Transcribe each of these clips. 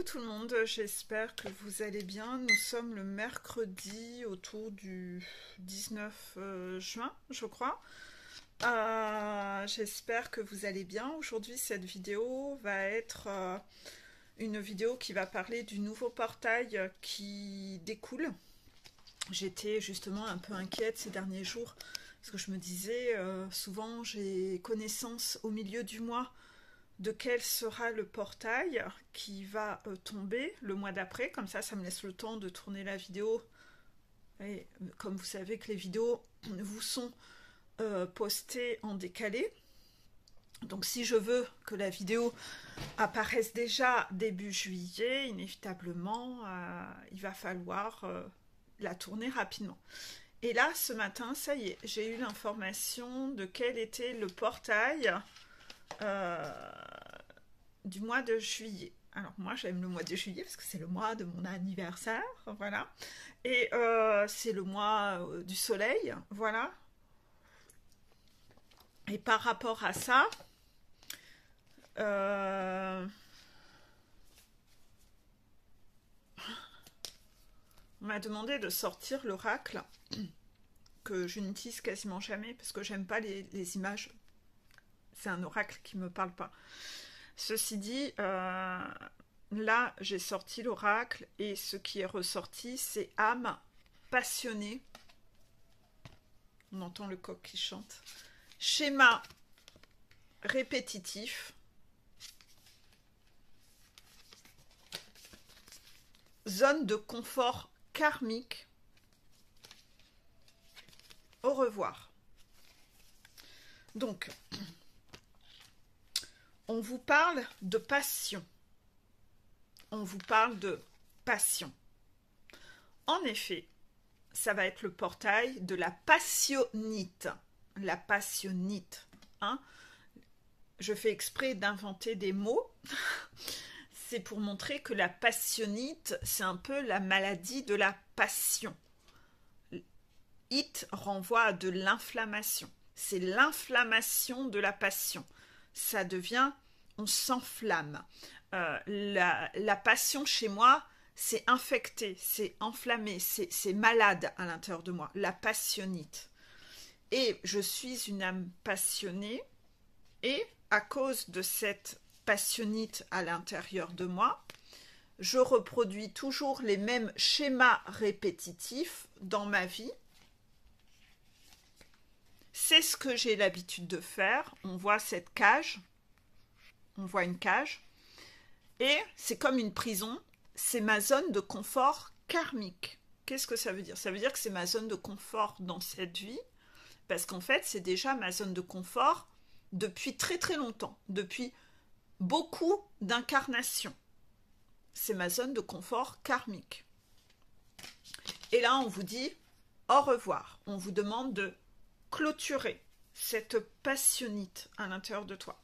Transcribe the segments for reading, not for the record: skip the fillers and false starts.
Coucou tout le monde, j'espère que vous allez bien. Nous sommes le mercredi autour du 19 juin, je crois. J'espère que vous allez bien. Aujourd'hui, cette vidéo va être une vidéo qui va parler du nouveau portail qui découle. J'étais justement un peu inquiète ces derniers jours parce que je me disais, souvent j'ai connaissance au milieu du mois de quel sera le portail qui va tomber le mois d'après. Comme ça me laisse le temps de tourner la vidéo. Et comme vous savez que les vidéos vous sont postées en décalé. Donc si je veux que la vidéo apparaisse déjà début juillet, inévitablement, il va falloir la tourner rapidement. Et là, ce matin, ça y est, j'ai eu l'information de quel était le portail du mois de juillet. Alors moi j'aime le mois de juillet parce que c'est le mois de mon anniversaire, voilà. Et c'est le mois du soleil, voilà. Et par rapport à ça, on m'a demandé de sortir l'oracle que je n'utilise quasiment jamais parce que j'aime pas les images. C'est un oracle qui me parle pas. Ceci dit, là j'ai sorti l'oracle et ce qui est ressorti c'est âme passionnée. On entend le coq qui chante. Schéma répétitif. Zone de confort karmique. Au revoir. Donc, on vous parle de passion. On vous parle de passion. En effet, ça va être le portail de la passionnite. La passionnite. Hein? Je fais exprès d'inventer des mots. C'est pour montrer que la passionnite, c'est un peu la maladie de la passion. It renvoie à de l'inflammation. C'est l'inflammation de la passion. Ça devient, on s'enflamme. La passion chez moi, c'est infecté, c'est enflammé, c'est malade à l'intérieur de moi. La passionnite. Et je suis une âme passionnée. Et à cause de cette passionnite à l'intérieur de moi, je reproduis toujours les mêmes schémas répétitifs dans ma vie. C'est ce que j'ai l'habitude de faire. On voit cette cage. On voit une cage. Et c'est comme une prison. C'est ma zone de confort karmique. Qu'est-ce que ça veut dire? Ça veut dire que c'est ma zone de confort dans cette vie. Parce qu'en fait, c'est déjà ma zone de confort depuis très très longtemps. Depuis beaucoup d'incarnations. C'est ma zone de confort karmique. Et là, on vous dit au revoir. On vous demande de clôturer cette passionnite à l'intérieur de toi,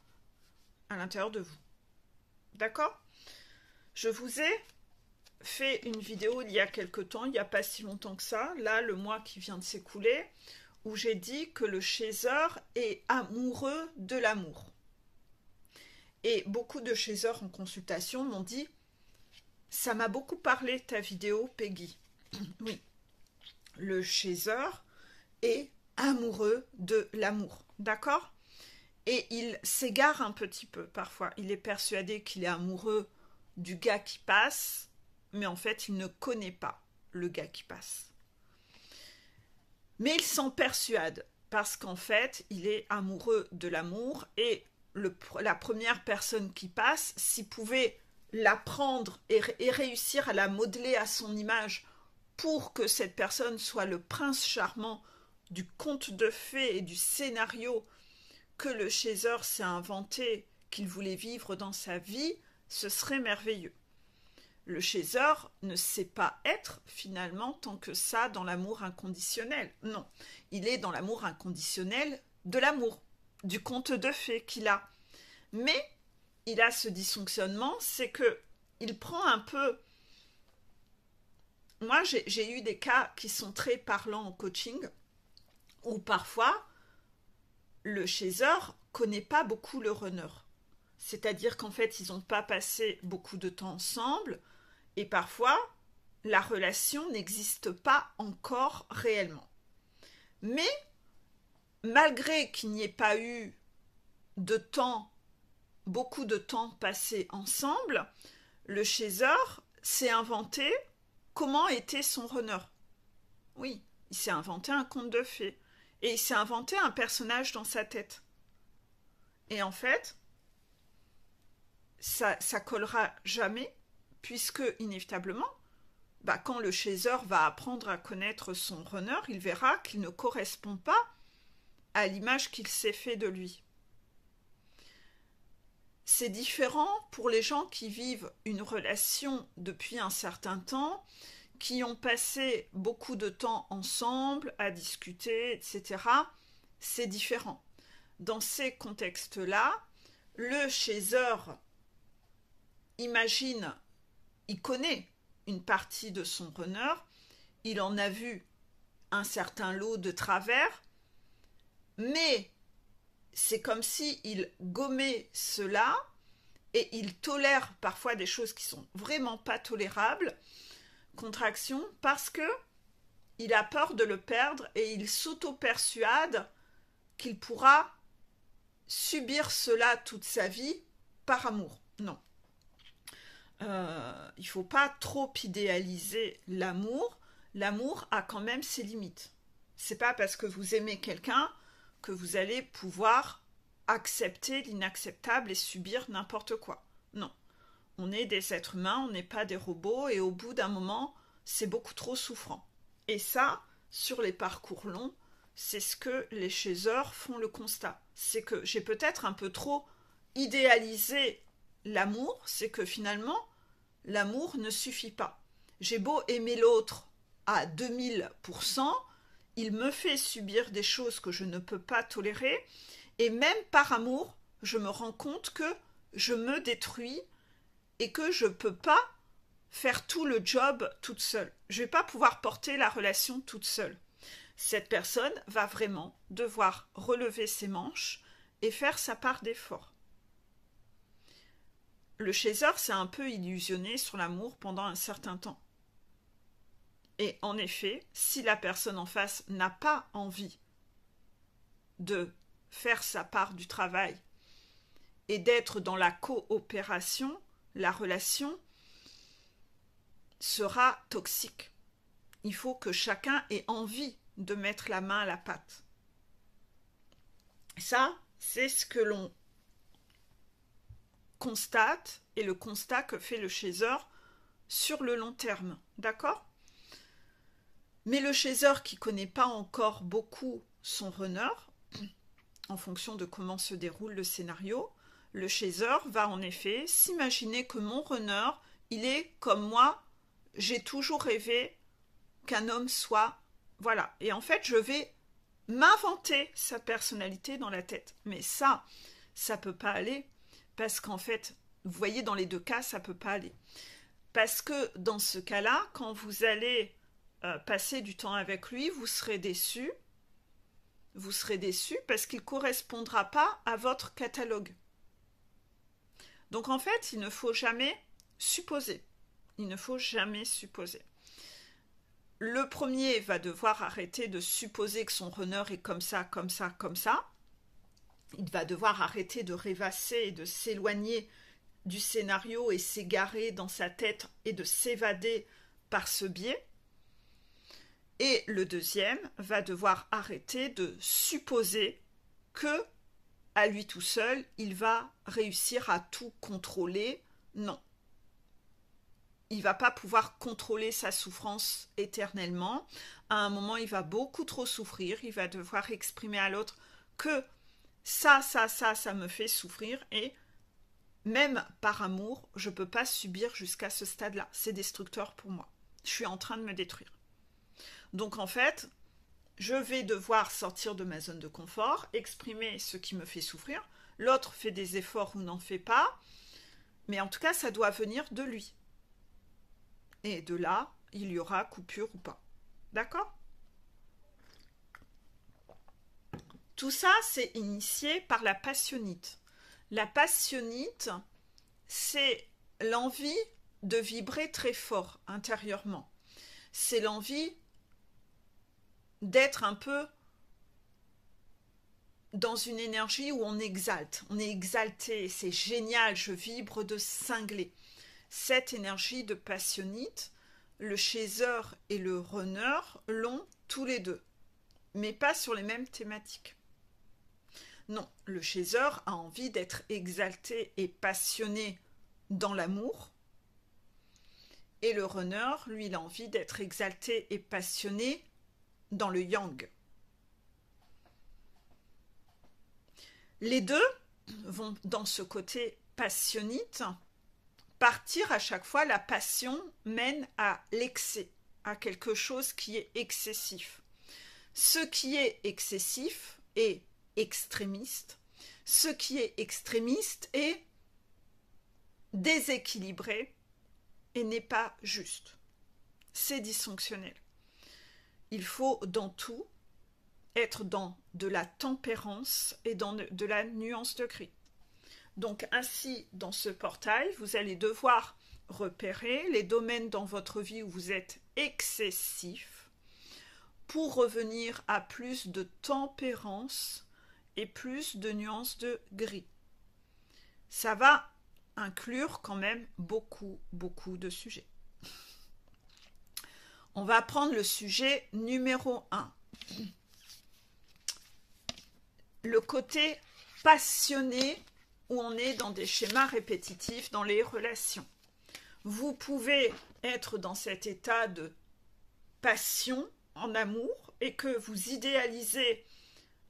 à l'intérieur de vous. D'accord? Je vous ai fait une vidéo il y a quelque temps, il n'y a pas si longtemps que ça, là, le mois qui vient de s'écouler, où j'ai dit que le chasseur est amoureux de l'amour. Et beaucoup de chasseurs en consultation m'ont dit « Ça m'a beaucoup parlé ta vidéo, Peggy. » Oui, le chasseur est amoureux de l'amour, d'accord? Et il s'égare un petit peu parfois. Il est persuadé qu'il est amoureux du gars qui passe, mais en fait, il ne connaît pas le gars qui passe. Mais il s'en persuade, parce qu'en fait, il est amoureux de l'amour, et la première personne qui passe, s'il pouvait la prendre et réussir à la modeler à son image pour que cette personne soit le prince charmant du conte de fées et du scénario que le chasseur s'est inventé, qu'il voulait vivre dans sa vie, ce serait merveilleux. Le chasseur ne sait pas être finalement tant que ça dans l'amour inconditionnel. Non, il est dans l'amour inconditionnel de l'amour, du conte de fées qu'il a. Mais il a ce dysfonctionnement, c'est que il prend un peu... Moi, j'ai eu des cas qui sont très parlants en coaching, où parfois, le chasseur connaît pas beaucoup le runner. C'est-à-dire qu'en fait, ils n'ont pas passé beaucoup de temps ensemble et parfois, la relation n'existe pas encore réellement. Mais, malgré qu'il n'y ait pas eu de temps, beaucoup de temps passé ensemble, le chaser s'est inventé comment était son runner. Oui, il s'est inventé un conte de fées. Et il s'est inventé un personnage dans sa tête. Et en fait, ça collera jamais, puisque inévitablement, quand le chaser va apprendre à connaître son runner, il verra qu'il ne correspond pas à l'image qu'il s'est fait de lui. C'est différent pour les gens qui vivent une relation depuis un certain temps, qui ont passé beaucoup de temps ensemble à discuter, etc. C'est différent. Dans ces contextes-là, le chaser imagine, il connaît une partie de son runner, il en a vu un certain lot de travers, mais c'est comme s'il gommait cela et il tolère parfois des choses qui sont vraiment pas tolérables, contraction, parce que il a peur de le perdre et il s'auto-persuade qu'il pourra subir cela toute sa vie par amour. Non. Il ne faut pas trop idéaliser l'amour. L'amour a quand même ses limites. C'est pas parce que vous aimez quelqu'un que vous allez pouvoir accepter l'inacceptable et subir n'importe quoi. Non. On est des êtres humains, on n'est pas des robots, et au bout d'un moment, c'est beaucoup trop souffrant. Et ça, sur les parcours longs, c'est ce que les chasers font le constat. C'est que j'ai peut-être un peu trop idéalisé l'amour, c'est que finalement, l'amour ne suffit pas. J'ai beau aimer l'autre à 2000%, il me fait subir des choses que je ne peux pas tolérer, et même par amour, je me rends compte que je me détruis et que je ne peux pas faire tout le job toute seule. Je ne vais pas pouvoir porter la relation toute seule. Cette personne va vraiment devoir relever ses manches et faire sa part d'effort. Le chaser s'est un peu illusionné sur l'amour pendant un certain temps. Et en effet, si la personne en face n'a pas envie de faire sa part du travail et d'être dans la coopération, la relation sera toxique. Il faut que chacun ait envie de mettre la main à la pâte. Ça, c'est ce que l'on constate et le constat que fait le chaser sur le long terme. D'accord ? Mais le chaser qui ne connaît pas encore beaucoup son runner, en fonction de comment se déroule le scénario, le chaser va en effet s'imaginer que mon runner, il est comme moi, j'ai toujours rêvé qu'un homme soit... Voilà. Et en fait, je vais m'inventer sa personnalité dans la tête. Mais ça peut pas aller. Parce qu'en fait, vous voyez, dans les deux cas, ça peut pas aller. Parce que dans ce cas-là, quand vous allez passer du temps avec lui, vous serez déçu. Vous serez déçu parce qu'il ne correspondra pas à votre catalogue. Donc en fait, il ne faut jamais supposer. Il ne faut jamais supposer. Le premier va devoir arrêter de supposer que son runner est comme ça, comme ça, comme ça. Il va devoir arrêter de rêvasser et de s'éloigner du scénario et s'égarer dans sa tête et de s'évader par ce biais. Et le deuxième va devoir arrêter de supposer que, à lui tout seul, il va réussir à tout contrôler. Non. Il ne va pas pouvoir contrôler sa souffrance éternellement. À un moment, il va beaucoup trop souffrir. Il va devoir exprimer à l'autre que ça me fait souffrir. Et même par amour, je ne peux pas subir jusqu'à ce stade-là. C'est destructeur pour moi. Je suis en train de me détruire. Donc en fait, je vais devoir sortir de ma zone de confort, exprimer ce qui me fait souffrir. L'autre fait des efforts ou n'en fait pas. Mais en tout cas, ça doit venir de lui. Et de là, il y aura coupure ou pas. D'accord ? Tout ça, c'est initié par la passionnite. La passionnite, c'est l'envie de vibrer très fort intérieurement. C'est l'envie d'être un peu dans une énergie où on exalte. On est exalté, c'est génial, je vibre de cinglé. Cette énergie de passionnite, le chaser et le runner l'ont tous les deux, mais pas sur les mêmes thématiques. Non, le chaser a envie d'être exalté et passionné dans l'amour, et le runner, lui, il a envie d'être exalté et passionné dans le yang. Les deux vont dans ce côté passionnite. Partir à chaque fois, la passion mène à l'excès, à quelque chose qui est excessif. Ce qui est excessif est extrémiste. Ce qui est extrémiste est déséquilibré et n'est pas juste. C'est dysfonctionnel. Il faut dans tout être dans de la tempérance et dans de la nuance de gris. Donc ainsi, dans ce portail, vous allez devoir repérer les domaines dans votre vie où vous êtes excessif pour revenir à plus de tempérance et plus de nuances de gris. Ça va inclure quand même beaucoup de sujets. On va prendre le sujet numéro 1. Le côté passionné où on est dans des schémas répétitifs dans les relations. Vous pouvez être dans cet état de passion en amour et que vous idéalisez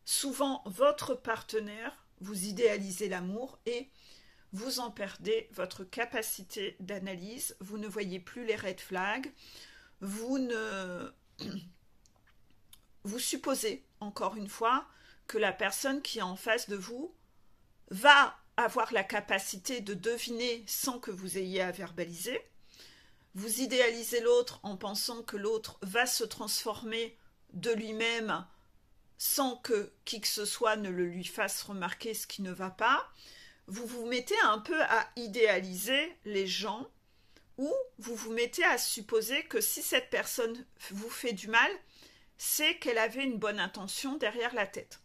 souvent votre partenaire, vous idéalisez l'amour et vous en perdez votre capacité d'analyse, vous ne voyez plus les red flags, vous supposez, encore une fois, que la personne qui est en face de vous va avoir la capacité de deviner sans que vous ayez à verbaliser. Vous idéalisez l'autre en pensant que l'autre va se transformer de lui-même sans que qui que ce soit ne le lui fasse remarquer ce qui ne va pas. Vous vous mettez un peu à idéaliser les gens ou vous vous mettez à supposer que si cette personne vous fait du mal, c'est qu'elle avait une bonne intention derrière la tête.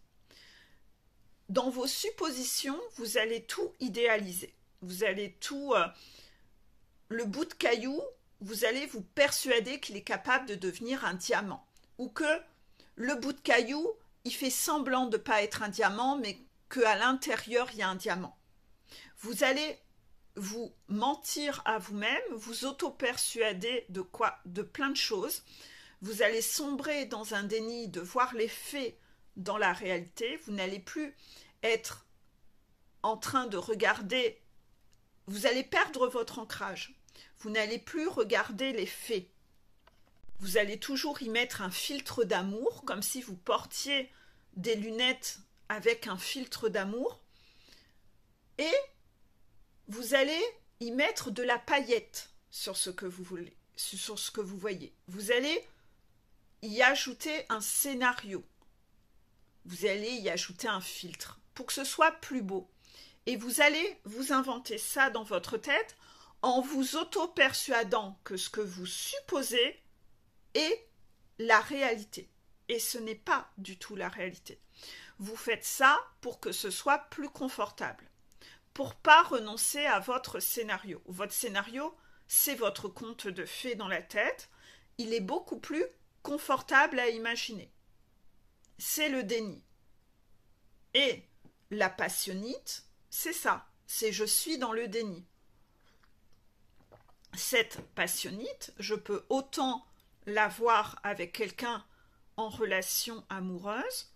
Dans vos suppositions, vous allez tout idéaliser. Vous allez tout... le bout de caillou, vous allez vous persuader qu'il est capable de devenir un diamant. Ou que le bout de caillou, il fait semblant de ne pas être un diamant, mais qu'à l'intérieur, il y a un diamant. Vous allez vous mentir à vous-même, vous auto-persuader de plein de choses. Vous allez sombrer dans un déni de voir les faits dans la réalité. Vous n'allez plus être en train de regarder, vous allez perdre votre ancrage. Vous n'allez plus regarder les faits. Vous allez toujours y mettre un filtre d'amour, comme si vous portiez des lunettes avec un filtre d'amour. Et vous allez y mettre de la paillette sur ce que vous voulez, sur ce que vous voyez. Vous allez y ajouter un scénario. Vous allez y ajouter un filtre pour que ce soit plus beau. Et vous allez vous inventer ça dans votre tête en vous auto-persuadant que ce que vous supposez est la réalité. Et ce n'est pas du tout la réalité. Vous faites ça pour que ce soit plus confortable. Pour pas renoncer à votre scénario. Votre scénario, c'est votre conte de fées dans la tête. Il est beaucoup plus confortable à imaginer. C'est le déni. Et la passionnite, c'est ça. C'est je suis dans le déni. Cette passionnite, je peux autant l'avoir avec quelqu'un en relation amoureuse,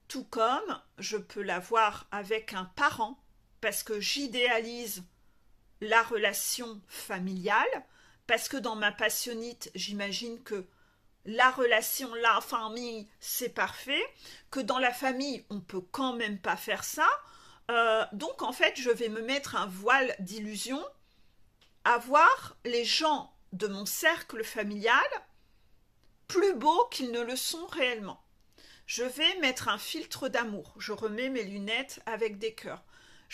tout comme je peux l'avoir avec un parent, parce que j'idéalise la relation familiale, parce que dans ma passionnite, j'imagine que la relation, la famille, c'est parfait, que dans la famille, on peut quand même pas faire ça. Donc en fait, je vais me mettre un voile d'illusion à voir les gens de mon cercle familial plus beaux qu'ils ne le sont réellement. Je vais mettre un filtre d'amour. Je remets mes lunettes avec des cœurs.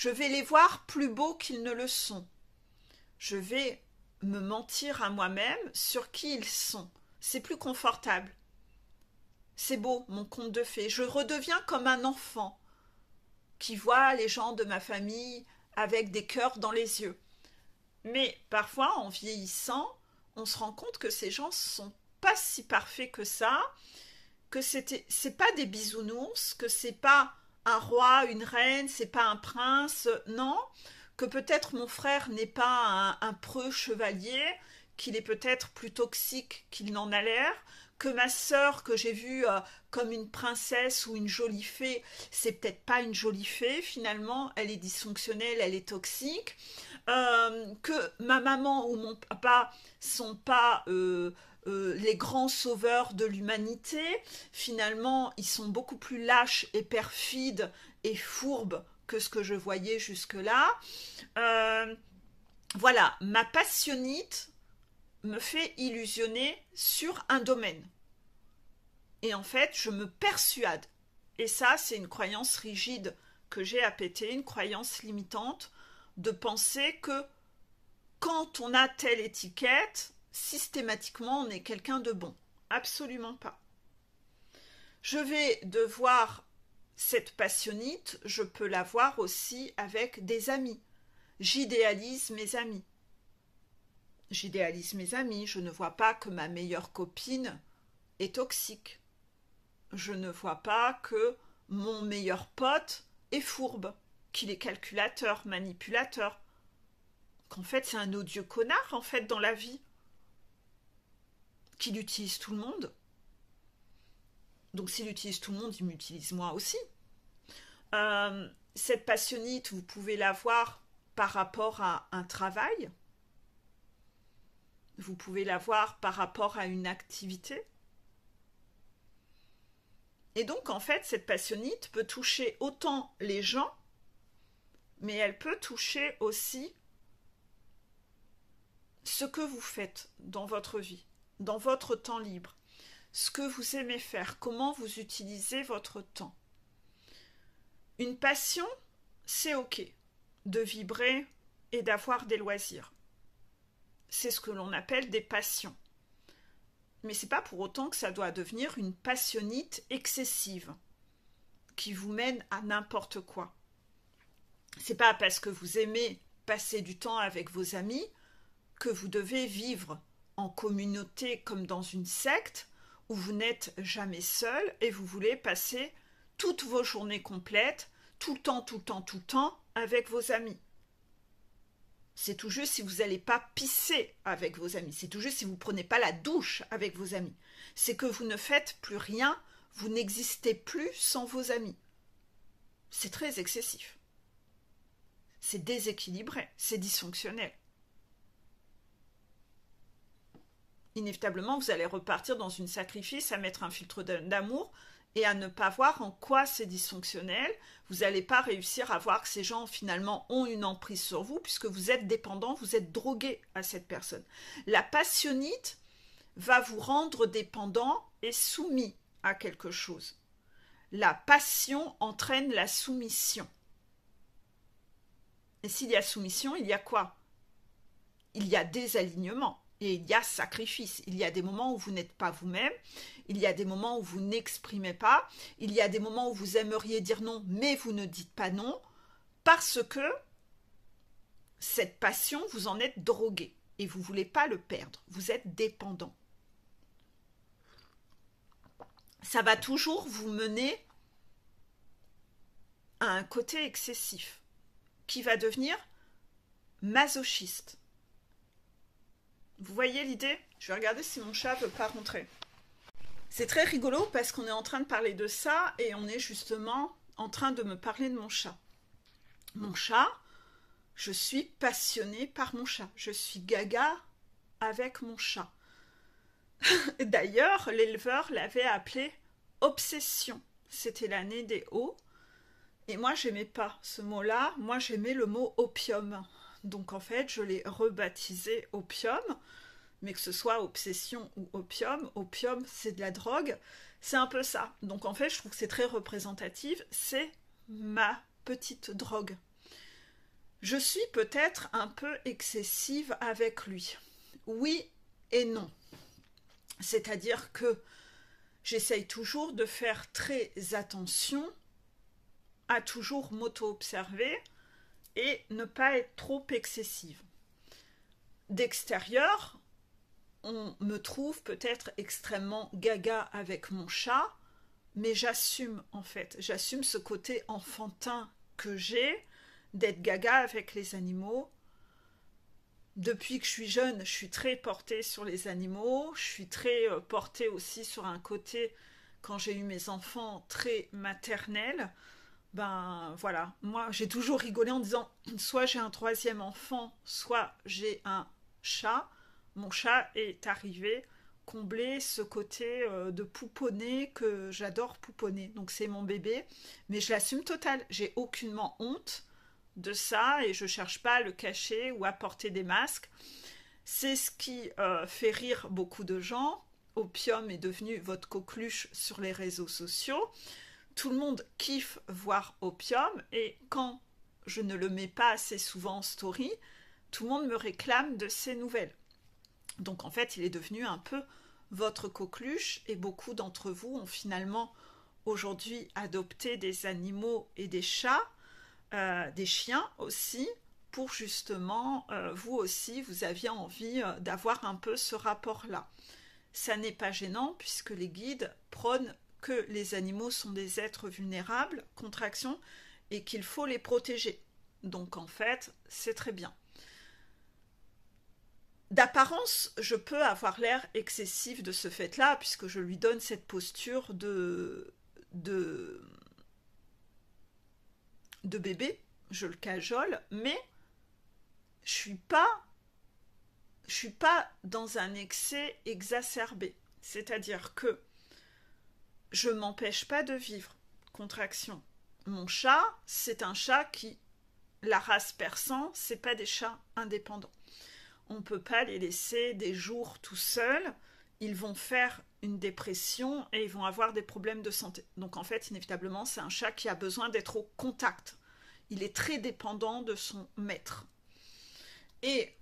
Je vais les voir plus beaux qu'ils ne le sont. Je vais me mentir à moi-même sur qui ils sont. C'est plus confortable. C'est beau, mon conte de fées. Je redeviens comme un enfant qui voit les gens de ma famille avec des cœurs dans les yeux. Mais parfois, en vieillissant, on se rend compte que ces gens sont pas si parfaits que ça, que c'est pas des bisounours, que c'est pas un roi, une reine, c'est pas un prince, non, que peut-être mon frère n'est pas un preux chevalier, qu'il est peut-être plus toxique qu'il n'en a l'air, que ma sœur que j'ai vue comme une princesse ou une jolie fée, c'est peut-être pas une jolie fée, finalement, elle est dysfonctionnelle, elle est toxique, que ma maman ou mon papa sont pas les grands sauveurs de l'humanité, finalement, ils sont beaucoup plus lâches et perfides et fourbes que ce que je voyais jusque-là. Voilà, ma passionnite me fait illusionner sur un domaine. Et en fait, je me persuade. Et ça, c'est une croyance rigide que j'ai à péter, une croyance limitante, de penser que quand on a telle étiquette, systématiquement, on est quelqu'un de bon. Absolument pas. Je vais devoir cette passionnite, je peux la voir aussi avec des amis. J'idéalise mes amis. J'idéalise mes amis, je ne vois pas que ma meilleure copine est toxique. Je ne vois pas que mon meilleur pote est fourbe, qu'il est calculateur, manipulateur. Qu'en fait, c'est un odieux connard, en fait, dans la vie. Qu'il utilise tout le monde. Donc s'il utilise tout le monde, il m'utilise moi aussi. Cette passionnite, vous pouvez la voir par rapport à un travail. Vous pouvez la voir par rapport à une activité. Et donc, en fait, cette passionnite peut toucher autant les gens, mais elle peut toucher aussi ce que vous faites dans votre vie, dans votre temps libre, ce que vous aimez faire, comment vous utilisez votre temps. Une passion, c'est ok de vibrer et d'avoir des loisirs. C'est ce que l'on appelle des passions. Mais c'est pas pour autant que ça doit devenir une passionnite excessive qui vous mène à n'importe quoi. C'est pas parce que vous aimez passer du temps avec vos amis que vous devez vivre en communauté comme dans une secte où vous n'êtes jamais seul et vous voulez passer toutes vos journées complètes, tout le temps avec vos amis. C'est tout juste si vous n'allez pas pisser avec vos amis. C'est tout juste si vous ne prenez pas la douche avec vos amis. C'est que vous ne faites plus rien, vous n'existez plus sans vos amis. C'est très excessif. C'est déséquilibré, c'est dysfonctionnel. Inévitablement, vous allez repartir dans une sacrifice à mettre un filtre d'amour et à ne pas voir en quoi c'est dysfonctionnel. Vous n'allez pas réussir à voir que ces gens finalement ont une emprise sur vous puisque vous êtes dépendant, vous êtes drogué à cette personne. La passionnite va vous rendre dépendant et soumis à quelque chose. La passion entraîne la soumission. Et s'il y a soumission, il y a quoi? Il y a désalignement. Et il y a sacrifice. Il y a des moments où vous n'êtes pas vous-même. Il y a des moments où vous n'exprimez pas. Il y a des moments où vous aimeriez dire non, mais vous ne dites pas non. Parce que cette passion, vous en êtes drogué. Et vous ne voulez pas le perdre. Vous êtes dépendant. Ça va toujours vous mener à un côté excessif qui va devenir masochiste. Vous voyez l'idée? Je vais regarder si mon chat ne veut pas rentrer. C'est très rigolo parce qu'on est en train de parler de ça et on est justement en train de me parler de mon chat. Mon chat, je suis passionnée par mon chat. Je suis gaga avec mon chat. D'ailleurs, l'éleveur l'avait appelé obsession. C'était l'année des O. Et moi, j'aimais pas ce mot-là. Moi, j'aimais le mot opium. Donc, en fait, je l'ai rebaptisé opium. Mais que ce soit obsession ou opium, c'est de la drogue. C'est un peu ça. Donc, en fait, je trouve que c'est très représentatif. C'est ma petite drogue. Je suis peut-être un peu excessive avec lui. Oui et non. C'est-à-dire que j'essaye toujours de faire très attention à toujours m'auto-observer et ne pas être trop excessive. D'extérieur, on me trouve peut-être extrêmement gaga avec mon chat, mais j'assume en fait, j'assume ce côté enfantin que j'ai d'être gaga avec les animaux. Depuis que je suis jeune, je suis très portée sur les animaux, je suis très portée aussi sur un côté, quand j'ai eu mes enfants, très maternel. Ben voilà, moi j'ai toujours rigolé en disant soit j'ai un troisième enfant, soit j'ai un chat. Mon chat est arrivé combler ce côté de pouponner que j'adore pouponner. Donc c'est mon bébé, mais je l'assume total. J'ai aucunement honte de ça et je cherche pas à le cacher ou à porter des masques. C'est ce qui fait rire beaucoup de gens. Opium est devenu votre coqueluche sur les réseaux sociaux. Tout le monde kiffe voir Opium et quand je ne le mets pas assez souvent en story, tout le monde me réclame de ses nouvelles. Donc en fait, il est devenu un peu votre coqueluche et beaucoup d'entre vous ont finalement aujourd'hui adopté des animaux et des chats, des chiens aussi, pour justement, vous aussi, vous aviez envie d'avoir un peu ce rapport-là. Ça n'est pas gênant puisque les guides prônent que les animaux sont des êtres vulnérables, contraction, et qu'il faut les protéger. Donc en fait, c'est très bien. D'apparence, je peux avoir l'air excessif de ce fait-là, puisque je lui donne cette posture de bébé, je le cajole, mais je suis pas dans un excès exacerbé. C'est-à-dire que je m'empêche pas de vivre. Contraction. Mon chat, c'est un chat qui, la race persan, c'est pas des chats indépendants. On ne peut pas les laisser des jours tout seuls. Ils vont faire une dépression et ils vont avoir des problèmes de santé. Donc en fait, inévitablement, c'est un chat qui a besoin d'être au contact. Il est très dépendant de son maître. Et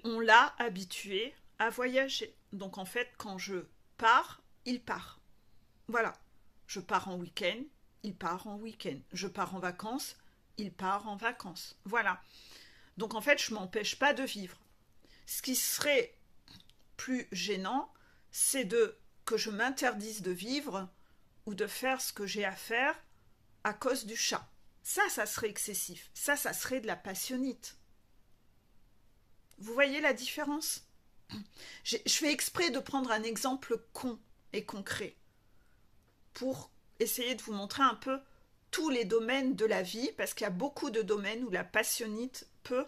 on l'a habitué à voyager. Donc en fait, quand je pars, il part. Voilà. Je pars en week-end, il part en week-end. Je pars en vacances, il part en vacances. Voilà. Donc en fait, je ne m'empêche pas de vivre. Ce qui serait plus gênant, c'est que je m'interdise de vivre ou de faire ce que j'ai à faire à cause du chat. Ça serait excessif. Ça serait de la passionnite. Vous voyez la différence ? Je fais exprès de prendre un exemple con et concret pour essayer de vous montrer un peu tous les domaines de la vie, parce qu'il y a beaucoup de domaines où la passionnite peut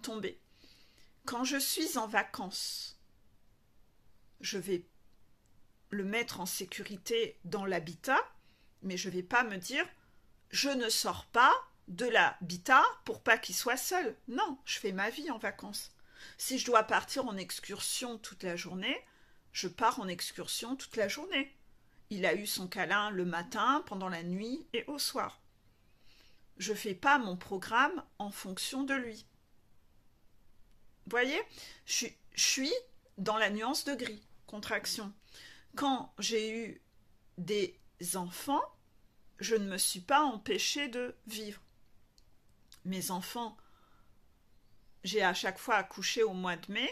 tomber. Quand je suis en vacances, je vais le mettre en sécurité dans l'habitat, mais je ne vais pas me dire je ne sors pas de l'habitat pour pas qu'il soit seul. Non, je fais ma vie en vacances. Si je dois partir en excursion toute la journée, je pars en excursion toute la journée. Il a eu son câlin le matin, pendant la nuit et au soir. Je ne fais pas mon programme en fonction de lui. Vous voyez, je suis dans la nuance de gris, contraction. Quand j'ai eu des enfants, je ne me suis pas empêchée de vivre. Mes enfants, j'ai à chaque fois accouché au mois de mai,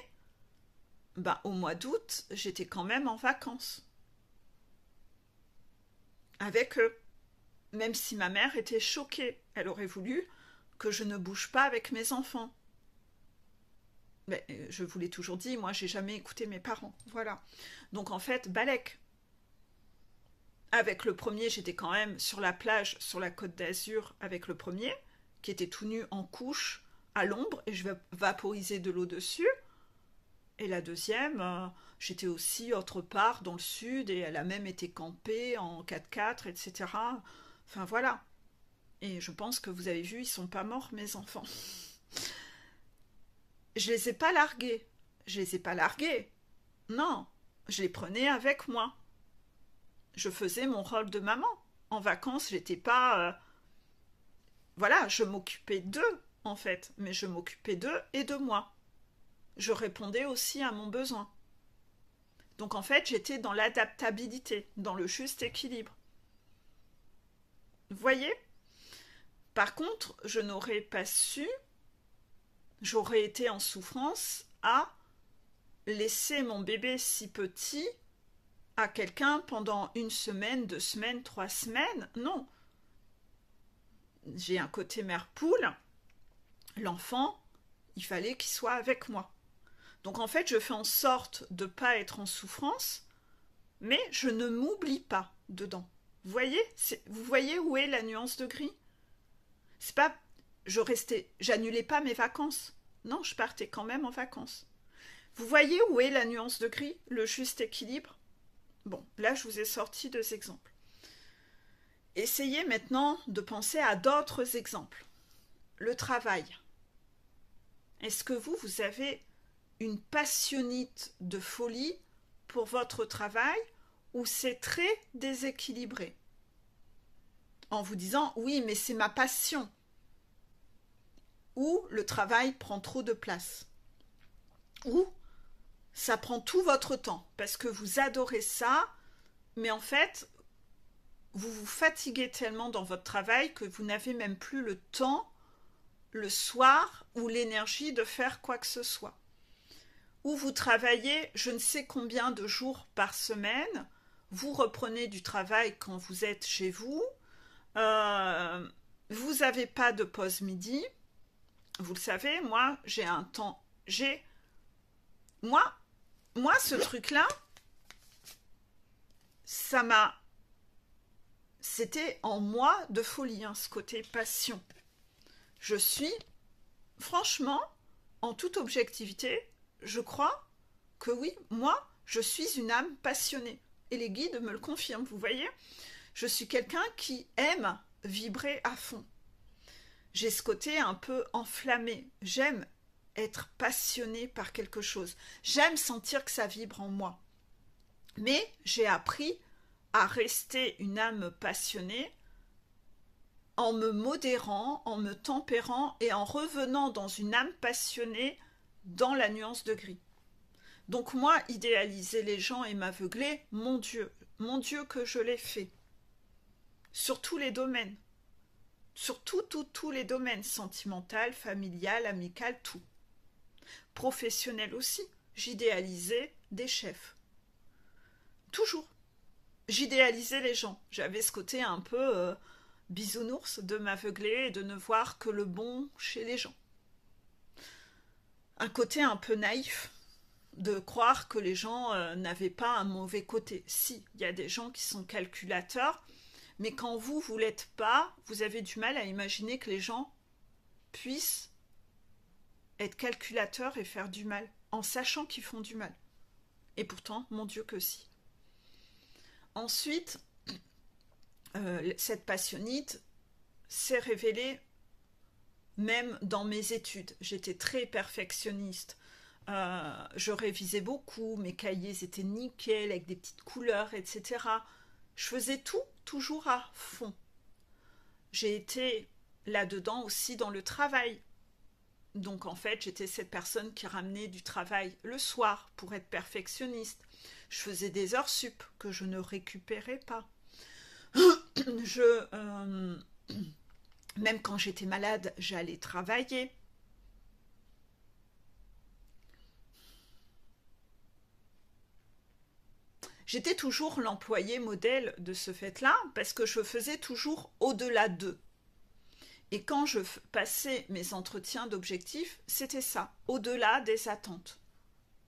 au mois d'août, j'étais quand même en vacances. Avec eux. Même si ma mère était choquée, elle aurait voulu que je ne bouge pas avec mes enfants. Mais je vous l'ai toujours dit, moi j'ai jamais écouté mes parents. Voilà. Donc en fait, balèque. Avec le premier, j'étais quand même sur la plage, sur la Côte d'Azur, avec le premier, qui était tout nu en couche, à l'ombre, et je vaporisais de l'eau dessus. Et la deuxième, j'étais aussi autre part dans le sud, et elle a même été campée en 4x4, etc. Enfin voilà. Et je pense que vous avez vu, ils sont pas morts, mes enfants. Je les ai pas largués. Je les ai pas largués. Non, je les prenais avec moi. Je faisais mon rôle de maman. En vacances, j'étais pas... Voilà, je m'occupais d'eux, en fait. Mais je m'occupais d'eux et de moi. Je répondais aussi à mon besoin. Donc en fait, j'étais dans l'adaptabilité, dans le juste équilibre. Vous voyez? Par contre, je n'aurais pas su, j'aurais été en souffrance à laisser mon bébé si petit à quelqu'un pendant 1 semaine, 2 semaines, 3 semaines. Non. J'ai un côté mère poule. L'enfant, il fallait qu'il soit avec moi. Donc en fait, je fais en sorte de ne pas être en souffrance, mais je ne m'oublie pas dedans. Vous voyez où est la nuance de gris? C'est pas, j'annulais pas mes vacances. Non, je partais quand même en vacances. Vous voyez où est la nuance de gris, le juste équilibre? Bon, là, je vous ai sorti 2 exemples. Essayez maintenant de penser à d'autres exemples. Le travail. Est-ce que vous avez une passionnite de folie pour votre travail ou c'est très déséquilibré? En vous disant, oui, mais c'est ma passion. Ou le travail prend trop de place. Ou ça prend tout votre temps parce que vous adorez ça, mais en fait, vous vous fatiguez tellement dans votre travail que vous n'avez même plus le temps le soir ou l'énergie de faire quoi que ce soit. Ou vous travaillez je ne sais combien de jours par semaine, vous reprenez du travail quand vous êtes chez vous, vous n'avez pas de pause midi. Vous le savez, moi, j'ai un temps... Moi, ce truc-là, ça m'a... C'était en moi de folie, hein, ce côté passion. Je suis, franchement, en toute objectivité, je crois que oui, moi, je suis une âme passionnée. Et les guides me le confirment, vous voyez? Je suis quelqu'un qui aime vibrer à fond. J'ai ce côté un peu enflammé. J'aime être passionnée par quelque chose. J'aime sentir que ça vibre en moi. Mais j'ai appris à rester une âme passionnée en me modérant, en me tempérant et en revenant dans une âme passionnée dans la nuance de gris. Donc moi, idéaliser les gens et m'aveugler, mon Dieu que je l'ai fait. Sur tous les domaines. Sur tous les domaines, sentimental, familial, amical, tout. Professionnel aussi, j'idéalisais des chefs. Toujours. J'idéalisais les gens. J'avais ce côté un peu bisounours de m'aveugler et de ne voir que le bon chez les gens. Un côté un peu naïf de croire que les gens n'avaient pas un mauvais côté. Si, il y a des gens qui sont calculateurs, mais quand vous l'êtes pas, vous avez du mal à imaginer que les gens puissent être calculateurs et faire du mal, en sachant qu'ils font du mal. Et pourtant, mon Dieu que si. Ensuite, cette passionnite s'est révélée même dans mes études. J'étais très perfectionniste. Je révisais beaucoup, mes cahiers étaient nickel, avec des petites couleurs, etc. Je faisais tout, toujours à fond. J'ai été là-dedans aussi dans le travail. Donc en fait, j'étais cette personne qui ramenait du travail le soir pour être perfectionniste. Je faisais des heures sup que je ne récupérais pas. Même quand j'étais malade, j'allais travailler. J'étais toujours l'employé modèle de ce fait-là parce que je faisais toujours au-delà d'eux. Et quand je passais mes entretiens d'objectifs, c'était ça, au-delà des attentes.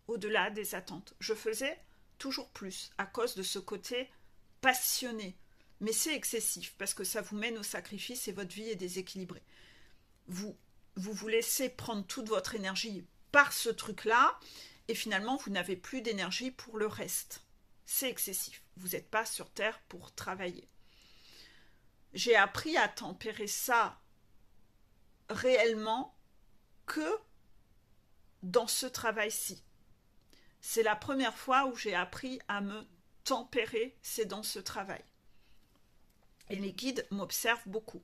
Au-delà des attentes. Je faisais toujours plus à cause de ce côté passionné. Mais c'est excessif parce que ça vous mène au sacrifice et votre vie est déséquilibrée. Vous laissez prendre toute votre énergie par ce truc-là et finalement vous n'avez plus d'énergie pour le reste. C'est excessif. Vous n'êtes pas sur Terre pour travailler. J'ai appris à tempérer ça réellement que dans ce travail-ci. C'est la première fois où j'ai appris à me tempérer, c'est dans ce travail. Et les guides m'observent beaucoup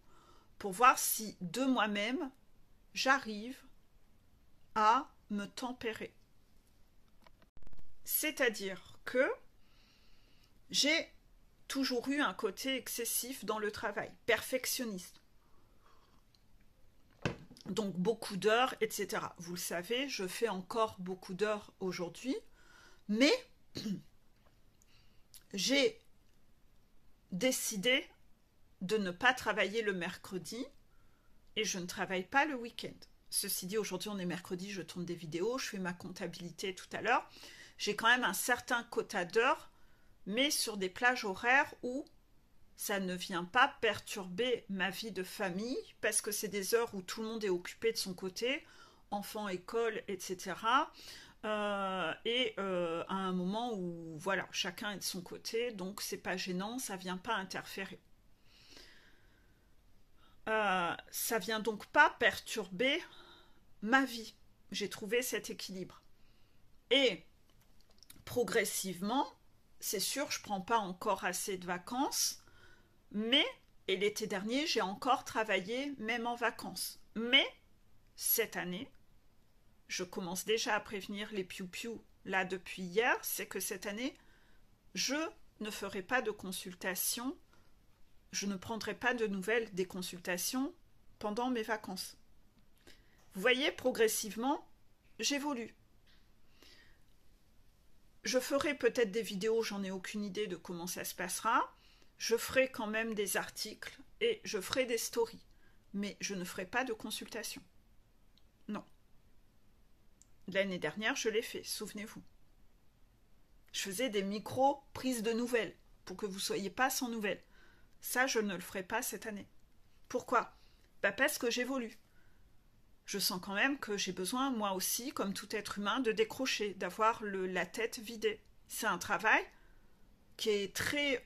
pour voir si de moi-même, j'arrive à me tempérer. C'est-à-dire que j'ai toujours eu un côté excessif dans le travail, perfectionniste. Donc beaucoup d'heures, etc. Vous le savez, je fais encore beaucoup d'heures aujourd'hui, mais j'ai décidé de ne pas travailler le mercredi et je ne travaille pas le week-end. Ceci dit, aujourd'hui on est mercredi, je tourne des vidéos, je fais ma comptabilité tout à l'heure. J'ai quand même un certain quota d'heures, mais sur des plages horaires où ça ne vient pas perturber ma vie de famille, parce que c'est des heures où tout le monde est occupé de son côté, enfants, école, etc. À un moment où voilà, chacun est de son côté, donc c'est pas gênant, ça vient pas interférer. Ça vient donc pas perturber ma vie. J'ai trouvé cet équilibre. Et progressivement, c'est sûr, je prends pas encore assez de vacances, mais, et l'été dernier, j'ai encore travaillé même en vacances. Mais, cette année, je commence déjà à prévenir les piou-piou là depuis hier, c'est que cette année, je ne ferai pas de consultation, je ne prendrai pas de nouvelles des consultations pendant mes vacances. Vous voyez, progressivement, j'évolue. Je ferai peut-être des vidéos, j'en ai aucune idée de comment ça se passera. Je ferai quand même des articles et je ferai des stories. Mais je ne ferai pas de consultation. Non. L'année dernière, je l'ai fait, souvenez-vous. Je faisais des micro-prises de nouvelles pour que vous ne soyez pas sans nouvelles. Ça, je ne le ferai pas cette année. Pourquoi ? Parce que j'évolue. Je sens quand même que j'ai besoin, moi aussi, comme tout être humain, de décrocher, d'avoir la tête vidée. C'est un travail qui est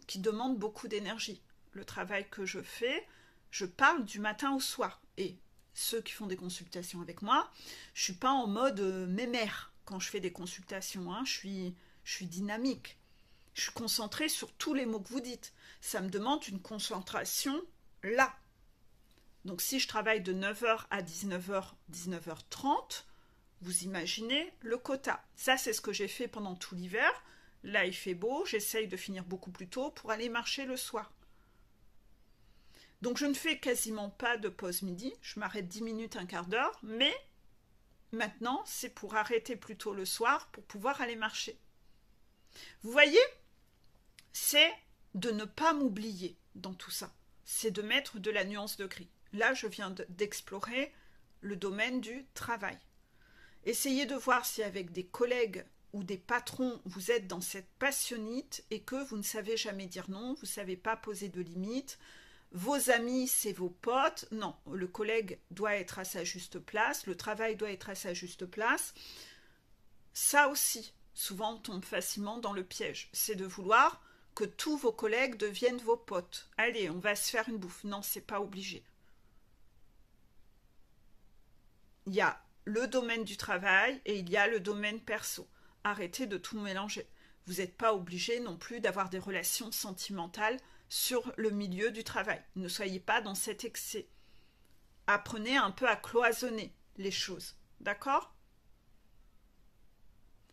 qui demande beaucoup d'énergie. Le travail que je fais, je parle du matin au soir. Et ceux qui font des consultations avec moi, je ne suis pas en mode mémère quand je fais des consultations. Hein. Je suis dynamique. Je suis concentrée sur tous les mots que vous dites. Ça me demande une concentration là. Donc si je travaille de 9h à 19h, 19h30, vous imaginez le quota. Ça, c'est ce que j'ai fait pendant tout l'hiver. Là, il fait beau, j'essaye de finir beaucoup plus tôt pour aller marcher le soir. Donc je ne fais quasiment pas de pause midi, je m'arrête 10 minutes, un quart d'heure, mais maintenant, c'est pour arrêter plus tôt le soir pour pouvoir aller marcher. Vous voyez, c'est de ne pas m'oublier dans tout ça. C'est de mettre de la nuance de gris. Là, je viens d'explorer le domaine du travail. Essayez de voir si avec des collègues ou des patrons, vous êtes dans cette passionnite et que vous ne savez jamais dire non, vous ne savez pas poser de limites. Vos amis, c'est vos potes. Non, le collègue doit être à sa juste place, le travail doit être à sa juste place. Ça aussi, souvent on tombe facilement dans le piège. C'est de vouloir que tous vos collègues deviennent vos potes. Allez, on va se faire une bouffe. Non, c'est pas obligé. Il y a le domaine du travail et il y a le domaine perso. Arrêtez de tout mélanger. Vous n'êtes pas obligé non plus d'avoir des relations sentimentales sur le milieu du travail. Ne soyez pas dans cet excès. Apprenez un peu à cloisonner les choses. D'accord ?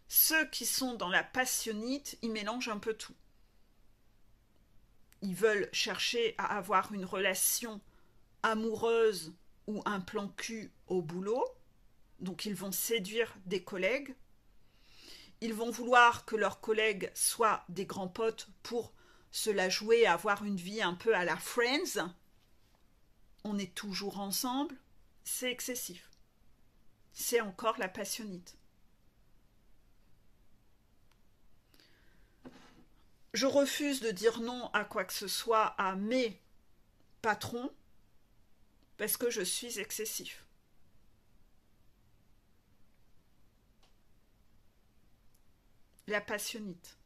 Ceux qui sont dans la passionnite, ils mélangent un peu tout. Ils veulent chercher à avoir une relation amoureuse ou un plan cul au boulot. Donc ils vont séduire des collègues. Ils vont vouloir que leurs collègues soient des grands potes pour se la jouer, avoir une vie un peu à la Friends. On est toujours ensemble. C'est excessif. C'est encore la passionnite. Je refuse de dire non à quoi que ce soit à mes patrons parce que je suis excessif. La passionnite.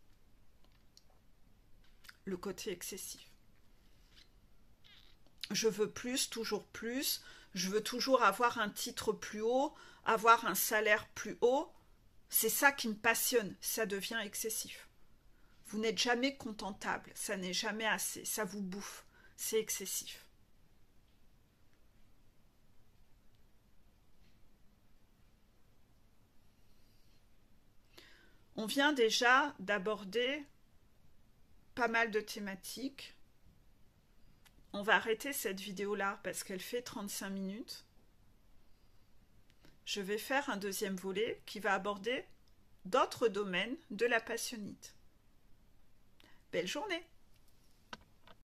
Le côté excessif. Je veux plus, toujours plus. Je veux toujours avoir un titre plus haut, avoir un salaire plus haut. C'est ça qui me passionne. Ça devient excessif. Vous n'êtes jamais contentable, ça n'est jamais assez, ça vous bouffe, c'est excessif. On vient déjà d'aborder pas mal de thématiques. On va arrêter cette vidéo-là parce qu'elle fait 35 minutes. Je vais faire un deuxième volet qui va aborder d'autres domaines de la passionnite. Belle journée!